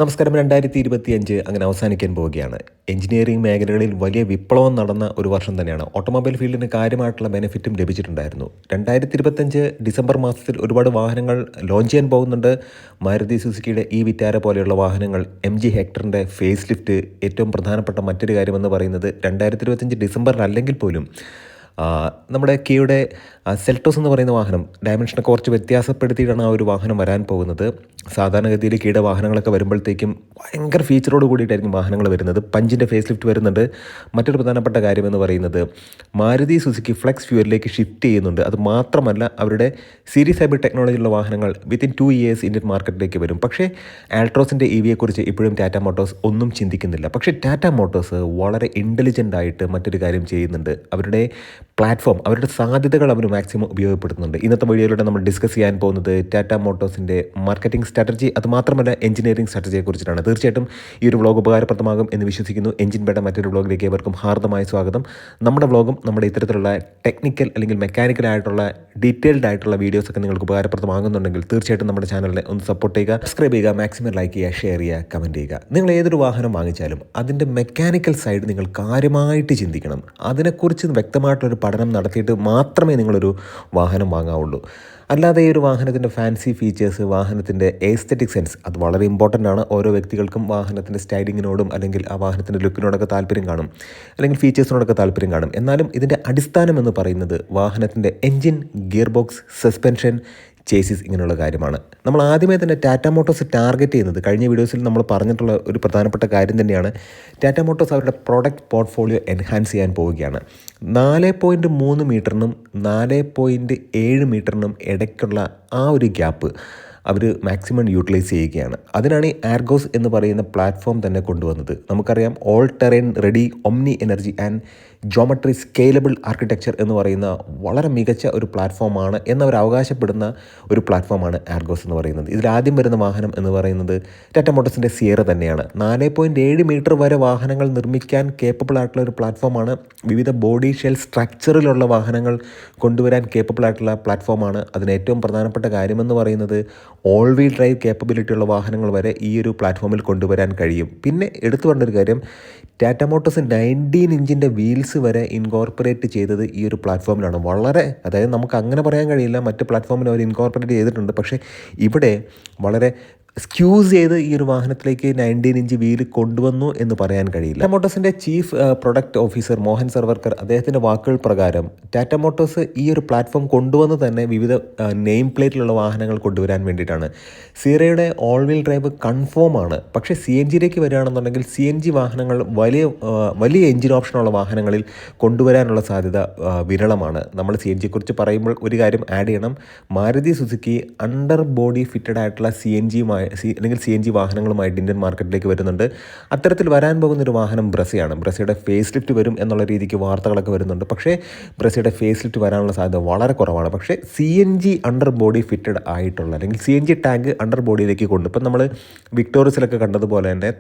നമസ്കാരം. 2025 അങ്ങനെ അവസാനിക്കാൻ പോവുകയാണ്. എഞ്ചിനീയറിംഗ് മേഖലകളിൽ വലിയ വിപ്ലവം നടന്ന ഒരു വർഷം തന്നെയാണ്. ഓട്ടോമൊബൈൽ ഫീൽഡിന് കാര്യമായിട്ടുള്ള ബെനിഫിറ്റും ലഭിച്ചിട്ടുണ്ടായിരുന്നു. 2025 ഡിസംബർ മാസത്തിൽ ഒരുപാട് വാഹനങ്ങൾ ലോഞ്ച് ചെയ്യാൻ പോകുന്നുണ്ട്. മാരുതി സുസുക്കിയുടെ ഈ വിറ്റാര പോലെയുള്ള വാഹനങ്ങൾ, MG ഹെക്ടറിൻ്റെ ഫേസ് ലിഫ്റ്റ്, ഏറ്റവും പ്രധാനപ്പെട്ട മറ്റൊരു കാര്യമെന്ന് പറയുന്നത് 2025 ഡിസംബറിൽ അല്ലെങ്കിൽ പോലും നമ്മുടെ കിയയുടെ സെൽട്ടോസ് എന്ന് പറയുന്ന വാഹനം ഡയമെൻഷനൊക്കെ കുറച്ച് വ്യത്യാസപ്പെടുത്തിയിട്ടാണ് ആ ഒരു വാഹനം വരാൻ പോകുന്നത്. സാധാരണഗതിയിൽ കിയുടെ വാഹനങ്ങളൊക്കെ വരുമ്പോഴത്തേക്കും ഭയങ്കര ഫീച്ചറോട് കൂടിയിട്ടായിരിക്കും വാഹനങ്ങൾ വരുന്നത്. പഞ്ചിൻ്റെ ഫേസ് ലിഫ്റ്റ് വരുന്നുണ്ട്. മറ്റൊരു പ്രധാനപ്പെട്ട കാര്യമെന്ന് പറയുന്നത് മാരുതി സുസുക്കി ഫ്ലെക്സ് ഫ്യൂവലിലേക്ക് ഷിഫ്റ്റ് ചെയ്യുന്നുണ്ട്. അത് മാത്രമല്ല, അവരുടെ സീരീസ് ഹൈബ്രിഡ് ടെക്നോളജിയുള്ള വാഹനങ്ങൾ വിത്തിൻ 2 ഇയേഴ്സ് ഇന്ത്യൻ മാർക്കറ്റിലേക്ക് വരും. പക്ഷേ ആൾട്രോസിൻ്റെ EVയെക്കുറിച്ച് ഇപ്പോഴും ടാറ്റ മോട്ടോഴ്സ് ഒന്നും ചിന്തിക്കുന്നില്ല. പക്ഷേ ടാറ്റ മോട്ടോഴ്സ് വളരെ ഇൻ്റലിജൻ്റ് ആയിട്ട് മറ്റൊരു കാര്യം ചെയ്യുന്നുണ്ട്. അവരുടെ പ്ലാറ്റ്ഫോം, അവരുടെ സാധ്യതകൾ അവർ മാക്സിമം ഉപയോഗപ്പെടുത്തുന്നുണ്ട്. ഇന്നത്തെ വീഡിയോയിലൂടെ നമ്മൾ ഡിസ്കസ് ചെയ്യാൻ പോകുന്നത് ടാറ്റ മോട്ടോഴ്സിൻ്റെ മാർക്കറ്റിംഗ് സ്ട്രാറ്റജി, അതുമാത്രമല്ല എഞ്ചിനീയറിംഗ് സ്ട്രാറ്റജിയെ കുറിച്ചിട്ടാണ്. തീർച്ചയായിട്ടും ഈ ഒരു വ്ളോഗ് ഉപകാരപ്രദമാകും എന്ന് വിശ്വസിക്കുന്നു. എഞ്ചിൻ ബേയുടെ മറ്റൊരു വ്ളോഗിലേക്ക് ഏവർക്കും ഹാർദമായ സ്വാഗതം. നമ്മുടെ വ്ളോഗും നമ്മുടെ ഇത്തരത്തിലുള്ള ടെക്നിക്കൽ അല്ലെങ്കിൽ മെക്കാനിക്കൽ ആയിട്ടുള്ള ഡീറ്റെയിൽഡ് ആയിട്ടുള്ള വീഡിയോസൊക്കെ നിങ്ങൾക്ക് ഉപകാരപ്രദമാകുന്നുണ്ടെങ്കിൽ തീർച്ചയായിട്ടും നമ്മുടെ ചാനലിനെ ഒന്ന് സപ്പോർട്ട് ചെയ്യുക, സബ്സ്ക്രൈബ് ചെയ്യുക, മാക്സിമം ലൈക്ക് ചെയ്യുക, ഷെയർ ചെയ്യുക, കമൻറ്റ് ചെയ്യുക. നിങ്ങൾ ഏതൊരു വാഹനം വാങ്ങിച്ചാലും അതിൻ്റെ മെക്കാനിക്കൽ സൈഡ് നിങ്ങൾ കാര്യമായിട്ട് ചിന്തിക്കണം. അതിനെക്കുറിച്ച് വ്യക്തമായിട്ടൊരു പഠനം നടത്തിയിട്ട് മാത്രമേ നിങ്ങളൊരു വാഹനം വാങ്ങാവുള്ളൂ. അല്ലാതെ ഈ ഒരു വാഹനത്തിൻ്റെ ഫാൻസി ഫീച്ചേഴ്സ്, വാഹനത്തിൻ്റെ എസ്തെറ്റിക് സെൻസ്, അത് വളരെ ഇമ്പോർട്ടൻ്റ് ആണ്. ഓരോ വ്യക്തികൾക്കും വാഹനത്തിൻ്റെ സ്റ്റൈലിങ്ങിനോടും അല്ലെങ്കിൽ ആ വാഹനത്തിൻ്റെ ലുക്കിനോടൊക്കെ താല്പര്യം കാണും, അല്ലെങ്കിൽ ഫീച്ചേഴ്സിനോടൊക്കെ താല്പര്യം കാണും. എന്നാലും ഇതിൻ്റെ അടിസ്ഥാനം എന്ന് പറയുന്നത് വാഹനത്തിൻ്റെ engine, gear box, suspension, chassis, ഇങ്ങനെയുള്ള കാര്യമാണ്. നമ്മൾ ആദ്യമേ തന്നെ ടാറ്റ മോട്ടോഴ്സ് ടാർഗറ്റ് ചെയ്യുന്നത്, കഴിഞ്ഞ വീഡിയോസിൽ നമ്മൾ പറഞ്ഞിട്ടുള്ള ഒരു പ്രധാനപ്പെട്ട കാര്യം തന്നെയാണ്, ടാറ്റ മോട്ടോഴ്സ് അവരുടെ പ്രോഡക്റ്റ് പോർട്ട്ഫോളിയോ എൻഹാൻസ് ചെയ്യാൻ പോവുകയാണ്. 4.3 മീറ്ററിനും 4.7 മീറ്ററിനും ഇടയ്ക്കുള്ള ആ ഒരു ഗ്യാപ്പ് അവർ മാക്സിമം യൂട്ടിലൈസ് ചെയ്യുകയാണ്. അതിനാണ് ഈ ആർഗോസ് എന്ന് പറയുന്ന പ്ലാറ്റ്ഫോം തന്നെ കൊണ്ടുവന്നത്. നമുക്കറിയാം, all terrain ready Omni energy and geometry scalable architecture എന്ന് പറയുന്ന വളരെ മികച്ച ഒരു പ്ലാറ്റ്ഫോമാണ് എന്നവർ അവകാശപ്പെടുന്ന ഒരു പ്ലാറ്റ്ഫോമാണ് ആർഗോസ് എന്ന് പറയുന്നത്. ഇതിലാദ്യം വരുന്ന വാഹനം എന്ന് പറയുന്നത് ടാറ്റ മോട്ടോഴ്സിൻ്റെ സിയറ തന്നെയാണ്. 4.7 മീറ്റർ വരെ വാഹനങ്ങൾ നിർമ്മിക്കാൻ കേപ്പബിൾ ആയിട്ടുള്ള ഒരു പ്ലാറ്റ്ഫോമാണ്. വിവിധ ബോഡി ഷെൽ സ്ട്രക്ചറിലുള്ള വാഹനങ്ങൾ കൊണ്ടുവരാൻ കേപ്പബിൾ ആയിട്ടുള്ള പ്ലാറ്റ്ഫോമാണ്. അതിന് ഏറ്റവും പ്രധാനപ്പെട്ട കാര്യമെന്ന് പറയുന്നത് ഓൾ വീൽ ഡ്രൈവ് കേപ്പബിലിറ്റി ഉള്ള വാഹനങ്ങൾ വരെ ഈ ഒരു പ്ലാറ്റ്ഫോമിൽ കൊണ്ടുവരാൻ കഴിയും. പിന്നെ എടുത്തു പറഞ്ഞൊരു കാര്യം, ടാറ്റ മോട്ടോഴ്സ് 19 ഇഞ്ചിൻ്റെ വീൽസ് വരെ ഇൻകോർപ്പറേറ്റ് ചെയ്തത് ഈ ഒരു പ്ലാറ്റ്ഫോമിലാണ്. വളരെ, അതായത് നമുക്ക് അങ്ങനെ പറയാൻ കഴിയില്ല, മറ്റ് പ്ലാറ്റ്ഫോമിൽ അവർ ഇൻകോർപ്പറേറ്റ് ചെയ്തിട്ടുണ്ട്. പക്ഷേ ഇവിടെ വളരെ സ്ക്യൂസ് ചെയ്ത് ഈ ഒരു വാഹനത്തിലേക്ക് 19 ഇഞ്ച് വീല് കൊണ്ടുവന്നു എന്ന് പറയാൻ കഴിയില്ല. ടാറ്റ മോട്ടോഴ്സിൻ്റെ chief product officer Mohan Savarkar, അദ്ദേഹത്തിൻ്റെ വാക്കുകൾ പ്രകാരം ടാറ്റ മോട്ടോഴ്സ് ഈ ഒരു പ്ലാറ്റ്ഫോം കൊണ്ടുവന്ന് തന്നെ വിവിധ നെയിം പ്ലേറ്റിലുള്ള വാഹനങ്ങൾ കൊണ്ടുവരാൻ വേണ്ടിയിട്ടാണ്. സീറയുടെ ഓൾ വീൽ ഡ്രൈവ് കൺഫേം ആണ്. പക്ഷേ CNGയിലേക്ക് വരികയാണെന്നുണ്ടെങ്കിൽ CNG വാഹനങ്ങൾ വലിയ എഞ്ചിൻ ഓപ്ഷനുള്ള വാഹനങ്ങളിൽ കൊണ്ടുവരാനുള്ള സാധ്യത വിരളമാണ്. നമ്മൾ CNGയെക്കുറിച്ച് പറയുമ്പോൾ ഒരു കാര്യം ആഡ് ചെയ്യണം. Maruti Suzuki under body fitted ആയിട്ടുള്ള അല്ലെങ്കിൽ CNG വാഹനങ്ങളുമായിട്ട് ഇന്ത്യൻ മാർക്കറ്റിലേക്ക് വരുന്നുണ്ട്. അത്തരത്തിൽ വരാൻ പോകുന്നൊരു വാഹനം ബ്രസയാണ്. ബ്രസയുടെ ഫേസ് ലിഫ്റ്റ് വരും എന്നുള്ള രീതിക്ക് വാർത്തകളൊക്കെ വരുന്നുണ്ട്. പക്ഷേ ബ്രസയുടെ ഫേസ് ലിഫ്റ്റ് വരാനുള്ള സാധ്യത വളരെ കുറവാണ്. പക്ഷേ CNG അണ്ടർ ബോഡി ഫിറ്റഡ് ആയിട്ടുള്ള, അല്ലെങ്കിൽ CNG ടാങ്ക് അണ്ടർ ബോഡിയിലേക്ക് കൊണ്ട്, ഇപ്പം നമ്മൾ വിക്ടോറിയസിലൊക്കെ കണ്ടതുപോലെ തന്നെ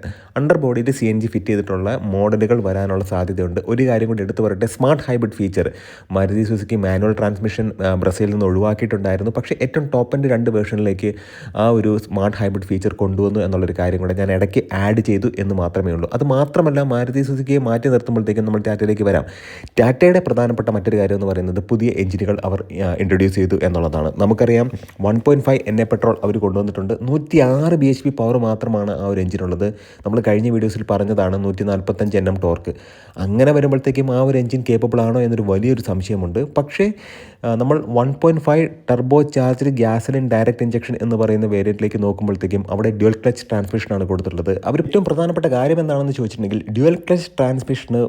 അണ്ടർ ബോഡിയിൽ CNG ഫിറ്റ് ചെയ്തിട്ടുള്ള മോഡലുകൾ വരാനുള്ള സാധ്യതയുണ്ട്. ഒരു കാര്യം കൂടി എടുത്തു പറയട്ടെ, smart hybrid feature Maruti Suzuki manual transmission ബ്രസയിൽ നിന്ന് ഒഴിവാക്കിയിട്ടുണ്ടായിരുന്നു. പക്ഷേ ഏറ്റവും ടോപ്പ് എൻഡ് 2 വേർഷനിലേക്ക് ആ ഒരു സ്മാർട്ട് ഹൈബ്രിഡ് ഫീച്ചർ കൊണ്ടുവന്നു എന്നുള്ളൊരു കാര്യം കൂടെ ഞാൻ ഇടയ്ക്ക് ആഡ് ചെയ്തു എന്ന് മാത്രമേ ഉള്ളൂ. അത് മാത്രമല്ല, മാരുതി സുസുക്കിയെ മാറ്റി നിർത്തുമ്പോഴത്തേക്കും നമ്മൾ ടാറ്റയിലേക്ക് വരാം. ടാറ്റയുടെ പ്രധാനപ്പെട്ട മറ്റൊരു കാര്യം എന്ന് പറയുന്നത് പുതിയ എഞ്ചിനുകൾ അവർ ഇൻട്രൊഡ്യൂസ് ചെയ്തു എന്നുള്ളതാണ്. നമുക്കറിയാം, 1.5 NA പെട്രോൾ അവർ കൊണ്ടുവന്നിട്ടുണ്ട്. 106 bhp പവർ മാത്രമാണ് ആ ഒരു എഞ്ചിനുള്ളത്. നമ്മൾ കഴിഞ്ഞ വീഡിയോസിൽ പറഞ്ഞതാണ് 145 Nm ടോർക്ക്. അങ്ങനെ വരുമ്പോഴത്തേക്കും ആ ഒരു എഞ്ചിൻ കേപ്പബിൾ ആണോ എന്നൊരു വലിയൊരു സംശയമുണ്ട്. പക്ഷേ നമ്മൾ 1.5 turbo charged gasoline direct injection എന്ന് പറയുന്ന വേരിയൻറ്റിലേക്ക് നോക്കുമ്പോഴത്തേക്കും അവിടെ ഡ്യുവൽ ക്ലച്ച് ട്രാൻസ്മിഷനാണ് കൊടുത്തിട്ടുള്ളത്. അവർ ഏറ്റവും പ്രധാനപ്പെട്ട കാര്യം എന്താണെന്ന് ചോദിച്ചിട്ടുണ്ടെങ്കിൽ, ഡ്യുവൽ ക്ലച്ച് ട്രാൻസ്മിഷന്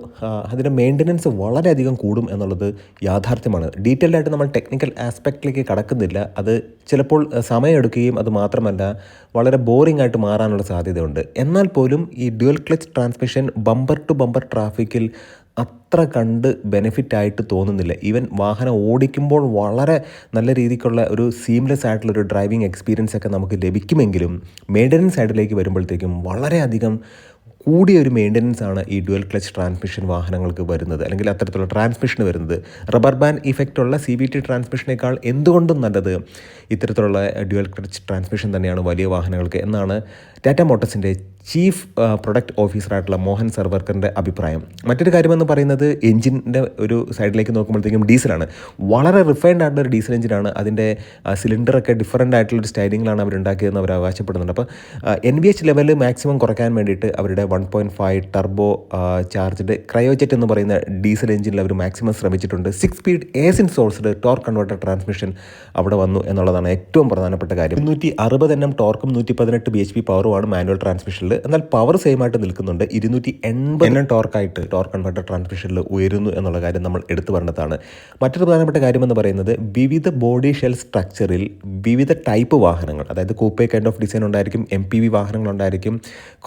അതിൻ്റെ മെയിൻ്റനൻസ് വളരെയധികം കൂടും എന്നുള്ളത് യാഥാർത്ഥ്യമാണ്. ഡീറ്റെയിൽഡ് ആയിട്ട് നമ്മൾ ടെക്നിക്കൽ ആസ്പെക്റ്റിലേക്ക് കടക്കുന്നില്ല. അത് ചിലപ്പോൾ സമയമെടുക്കുകയും അത് മാത്രമല്ല വളരെ ബോറിംഗ് ആയിട്ട് മാറാനുള്ള സാധ്യതയുണ്ട്. എന്നാൽ പോലും ഈ dual clutch transmission bumper to bumper ട്രാഫിക്കിൽ അത്ര കണ്ട് ബെനിഫിറ്റായിട്ട് തോന്നുന്നില്ല. ഈവൻ വാഹനം ഓടിക്കുമ്പോൾ വളരെ നല്ല രീതിക്കുള്ള ഒരു സീംലെസ് ആയിട്ടുള്ളൊരു ഡ്രൈവിംഗ് എക്സ്പീരിയൻസ് ഒക്കെ നമുക്ക് ലഭിക്കുമെങ്കിലും മെയിൻ്റനൻസ് സൈഡിലേക്ക് വരുമ്പോഴത്തേക്കും വളരെയധികം കൂടിയൊരു മെയിൻ്റനൻസ് ആണ് ഈ ഡ്യുവൽ ക്ലച്ച് ട്രാൻസ്മിഷൻ വാഹനങ്ങൾക്ക് വരുന്നത്, അല്ലെങ്കിൽ അത്തരത്തിലുള്ള ട്രാൻസ്മിഷൻ വരുന്നത്. റബ്ബർ ബാൻഡ് ഇഫക്റ്റ് ഉള്ള CVT ട്രാൻസ്മിഷനേക്കാൾ എന്തുകൊണ്ടും നല്ലത് ഇത്തരത്തിലുള്ള ഡ്യുവൽ ക്ലച്ച് ട്രാൻസ്മിഷൻ തന്നെയാണ് വലിയ വാഹനങ്ങൾക്ക് എന്നാണ് ടാറ്റ മോട്ടോഴ്സിൻ്റെ ചീഫ് പ്രൊഡക്റ്റ് ഓഫീസറായിട്ടുള്ള മോഹൻ സർവർക്കറിൻ്റെ അഭിപ്രായം. മറ്റൊരു കാര്യമെന്ന് പറയുന്നത് എഞ്ചിൻ്റെ ഒരു സൈഡിലേക്ക് നോക്കുമ്പോഴത്തേക്കും ഡീസലാണ്. വളരെ റിഫൈൻഡ് ആയിട്ടുള്ള ഒരു ഡീസൽ എഞ്ചിനാണ്. അതിൻ്റെ സിലിണ്ടറൊക്കെ ഡിഫറൻ്റ് ആയിട്ടുള്ളൊരു സ്റ്റൈലിങ്ങിലാണ് അവരുണ്ടാക്കിയതെന്ന് അവർ അവകാശപ്പെടുന്നുണ്ട്. അപ്പോൾ NVH ലെവൽ മാക്സിമം കുറയ്ക്കാൻ വേണ്ടിയിട്ട് അവരുടെ 1.5 ടർബോ ചാർജ്ഡ് ക്രയോജെറ്റ് എന്ന് പറയുന്ന ഡീസൽ എഞ്ചിനിൽ അവർ മാക്സിമം ശ്രമിച്ചിട്ടുണ്ട്. 6 speed air insourced torque converter transmission അവിടെ വന്നു എന്നുള്ളതാണ് ഏറ്റവും പ്രധാനപ്പെട്ട കാര്യം. 260 Nm ടോർക്കും 118 bhp പവറുമാണ് മാനുവൽ ട്രാൻസ്മിഷനിൽ. എന്നാൽ പവർ സെയിം ആയിട്ട് നിൽക്കുന്നുണ്ട്. 280 Nm ടോർക്ക് കൺവേർട്ടർ ട്രാൻസ്മിഷനിൽ ഉയരുന്നു എന്നുള്ള കാര്യം നമ്മൾ എടുത്തു പറഞ്ഞതാണ്. മറ്റൊരു പ്രധാനപ്പെട്ട കാര്യമെന്ന് പറയുന്നത് വിവിധ ബോഡി ഷെൽ സ്ട്രക്ചറിൽ വിവിധ ടൈപ്പ് വാഹനങ്ങൾ, അതായത് കൂപ്പേ കൈൻഡ് ഓഫ് ഡിസൈൻ ഉണ്ടായിരിക്കും, MPV വാഹനങ്ങളുണ്ടായിരിക്കും,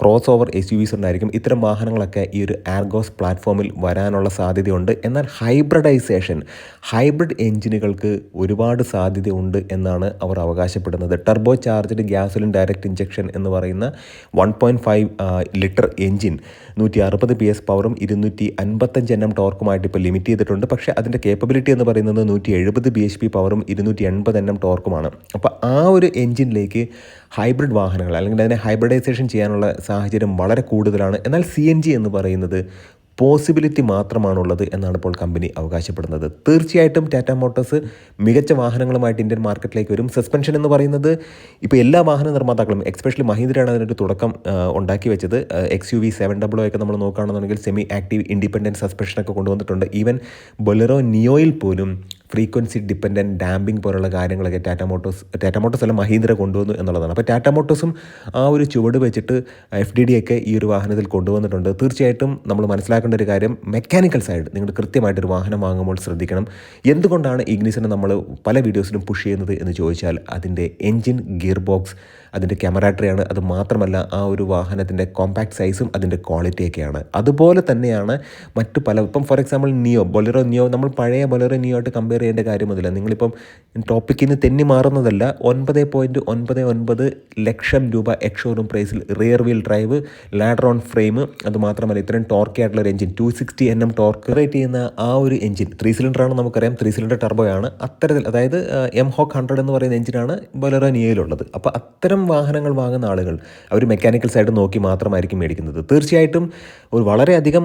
ക്രോസ് ഓവർ SUVs ഉണ്ടായിരിക്കും. ഇത്തരം വാഹനങ്ങളൊക്കെ ഈ ഒരു ആർഗോസ് പ്ലാറ്റ്ഫോമിൽ വരാനുള്ള സാധ്യതയുണ്ട്. എന്നാൽ ഹൈബ്രിഡ് എഞ്ചിനുകൾക്ക് ഒരുപാട് സാധ്യതയുണ്ട് എന്നാണ് അവർ അവകാശപ്പെടുന്നത്. Turbo charged gasoline direct injection എന്ന് പറയുന്ന 1.5 ലിറ്റർ എഞ്ചിൻ 160 PS പവറും 255 Nm ടോർക്കുമായിട്ട് ഇപ്പോൾ ലിമിറ്റ് ചെയ്തിട്ടുണ്ട്. പക്ഷേ അതിൻ്റെ കേപ്പബിലിറ്റി എന്ന് പറയുന്നത് 170 bhp പവറും 280 Nm ടോർക്കുമാണ്. അപ്പോൾ ആ ഒരു എഞ്ചിനിലേക്ക് ഹൈബ്രിഡ് വാഹനങ്ങൾ അല്ലെങ്കിൽ അതിനെ ഹൈബ്രിഡൈസേഷൻ ചെയ്യാനുള്ള സാഹചര്യം വളരെ കൂടുതലാണ്. എന്നാൽ CNG എന്ന് പറയുന്നത് പോസിബിലിറ്റി മാത്രമാണുള്ളത് എന്നാണ് ഇപ്പോൾ കമ്പനി അവകാശപ്പെടുന്നത്. തീർച്ചയായിട്ടും ടാറ്റ മോട്ടോഴ്സ് മികച്ച വാഹനങ്ങളുമായിട്ട് ഇന്ത്യൻ മാർക്കറ്റിലേക്ക് വരും. സസ്പെൻഷൻ എന്ന് പറയുന്നത് ഇപ്പോൾ എല്ലാ വാഹന നിർമ്മാതാക്കളും, എക്സ്പെഷ്യലി മഹീന്ദ്രയാണ് അതിനൊരു തുടക്കം ഉണ്ടാക്കി വെച്ചത്. XUV 700 ഒക്കെ നമ്മൾ നോക്കുകയാണെന്നുണ്ടെങ്കിൽ സെമി ആക്റ്റീവ് ഇൻഡിപെൻഡൻറ്റ് സസ്പെൻഷനൊക്കെ കൊണ്ടുവന്നിട്ടുണ്ട്. ഈവൻ ബൊലെറോ നിയോയിൽ പോലും ഫ്രീക്വൻസി ഡിപ്പെൻഡൻറ്റ് ഡാമ്പിംഗ് പോലുള്ള കാര്യങ്ങളൊക്കെ ടാറ്റ മോട്ടോഴ്സ് അല്ല മഹീന്ദ്ര കൊണ്ടുവന്നു എന്നുള്ളതാണ്. അപ്പോൾ ടാറ്റ മോട്ടോഴ്സും ആ ഒരു ചുവട് വെച്ചിട്ട് FDD ഒക്കെ ഈ ഒരു വാഹനത്തിൽ കൊണ്ടുവന്നിട്ടുണ്ട്. തീർച്ചയായിട്ടും നമ്മൾ മനസ്സിലാക്കേണ്ട ഒരു കാര്യം, മെക്കാനിക്കൽ സൈഡ് നിങ്ങൾ കൃത്യമായിട്ടൊരു വാഹനം വാങ്ങുമ്പോൾ ശ്രദ്ധിക്കണം. എന്തുകൊണ്ടാണ് ഇഗ്നിസിനെ നമ്മൾ പല വീഡിയോസിലും പുഷ് ചെയ്യുന്നത് എന്ന് ചോദിച്ചാൽ അതിൻ്റെ എൻജിൻ, ഗിയർ ബോക്സ്, അതിൻ്റെ ക്യാമറാട്രിയാണ്. അത് മാത്രമല്ല ആ ഒരു വാഹനത്തിൻ്റെ കോമ്പാക്ട് സൈസും അതിൻ്റെ ക്വാളിറ്റിയൊക്കെയാണ്. അതുപോലെ തന്നെയാണ് മറ്റു പല, ഇപ്പം ഫോർ എക്സാമ്പിൾ ബൊലെറോ നിയോ, നമ്മൾ പഴയ ബൊലെറോ നിയോ ആയിട്ട് കമ്പയർ ചെയ്യേണ്ട കാര്യമൊന്നുമില്ല. നിങ്ങളിപ്പം ടോപ്പിക്കിൽ നിന്ന് തെന്നി മാറുന്നതല്ല. 9.99 ലക്ഷം രൂപ എക്സ്-ഷോറൂം പ്രൈസിൽ rear wheel drive, ladder on frame, അതുമാത്രമല്ല ഇത്രയും ടോർക്കി ആയിട്ടുള്ള ഒരു എഞ്ചിൻ, 260 Nm ടോർക്ക് റേറ്റ് ചെയ്യുന്ന ആ ഒരു എഞ്ചിൻ 3 സിലിണ്ടറാണ് നമുക്കറിയാം. 3 സിലിണ്ടർ ടർബോയാണ്. അത്തരത്തിൽ, അതായത് MHOK 100 എന്ന് പറയുന്ന എഞ്ചിനാണ് ബൊലെറോ നിയോയിലുള്ളത്. അപ്പോൾ അത്തരം വാഹനങ്ങൾ വാങ്ങുന്ന ആളുകൾ അവർ മെക്കാനിക്കൽ സൈഡ് നോക്കി മാത്രമായിരിക്കും മേടിക്കുന്നത്. തീർച്ചയായിട്ടും ഒരു വളരെയധികം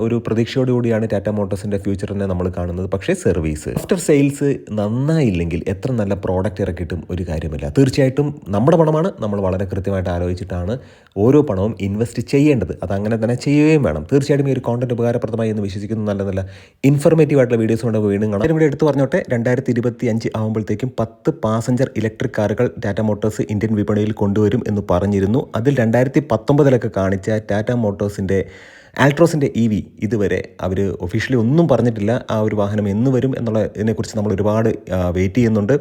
ഒരു പ്രതീക്ഷയോടുകൂടിയാണ് ടാറ്റ മോട്ടോഴ്സിൻ്റെ ഫ്യൂച്ചറിനെ നമ്മൾ കാണുന്നത്. പക്ഷേ സർവീസ്, ആഫ്റ്റർ സെയിൽസ് നന്നായില്ലെങ്കിൽ എത്ര നല്ല പ്രോഡക്റ്റ് ഇറക്കിയിട്ടും ഒരു കാര്യമില്ല. തീർച്ചയായിട്ടും നമ്മുടെ പണമാണ്, നമ്മൾ വളരെ കൃത്യമായിട്ട് ആലോചിച്ചിട്ടാണ് ഓരോ പണവും ഇൻവെസ്റ്റ് ചെയ്യേണ്ടത്. അതങ്ങനെ തന്നെ ചെയ്യുകയും വേണം. തീർച്ചയായിട്ടും ഈ ഒരു കോണ്ടന്റ് ഉപകാരപ്രദമായി എന്ന് വിശ്വസിക്കുന്നു. നല്ല ഇൻഫർമേറ്റീവ് ആയിട്ടുള്ള വീഡിയോസ് കൊണ്ട് വീണ്ടും കാണാം. ഇവിടെ എടുത്തു പറഞ്ഞോട്ടെ, 2025 ആകുമ്പോഴത്തേക്കും 10 പാസഞ്ചർ ഇലക്ട്രിക് കാറുകൾ ടാറ്റ മോട്ടോഴ്സ് ഇന്ത്യൻ വിപണിയിൽ കൊണ്ടുവരും എന്ന് പറഞ്ഞിരുന്നു. അതിൽ 2019 കാണിച്ച ടാറ്റ മോട്ടോഴ്സിൻ്റെ ആൾട്രോസിൻ്റെ EV ഇതുവരെ അവർ ഒഫീഷ്യലി ഒന്നും പറഞ്ഞിട്ടില്ല. ആ ഒരു വാഹനം എന്ന് വരും എന്നുള്ളതിനെക്കുറിച്ച് നമ്മൾ ഒരുപാട് വെയിറ്റ് ചെയ്യുന്നുണ്ട്.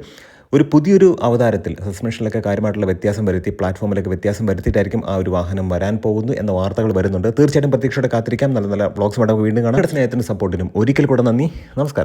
ഒരു പുതിയൊരു അവതാരത്തിൽ സസ്പെൻഷനിലൊക്കെ കാര്യമായിട്ടുള്ള വ്യത്യാസം വരുത്തി, പ്ലാറ്റ്ഫോമിലൊക്കെ വ്യത്യാസം വരുത്തിയിട്ടായിരിക്കും ആ ഒരു വാഹനം വരാൻ പോകുന്നു എന്ന വാർത്തകൾ വരുന്നുണ്ട്. തീർച്ചയായിട്ടും പ്രതീക്ഷയോടെ കാത്തിരിക്കാം. നല്ല വ്ളോഗ്സ് വേണം വീണ്ടും കാണാം. സ്നേഹത്തിനും സപ്പോർട്ടിനും ഒരിക്കൽ കൂടെ നന്ദി. നമസ്കാരം.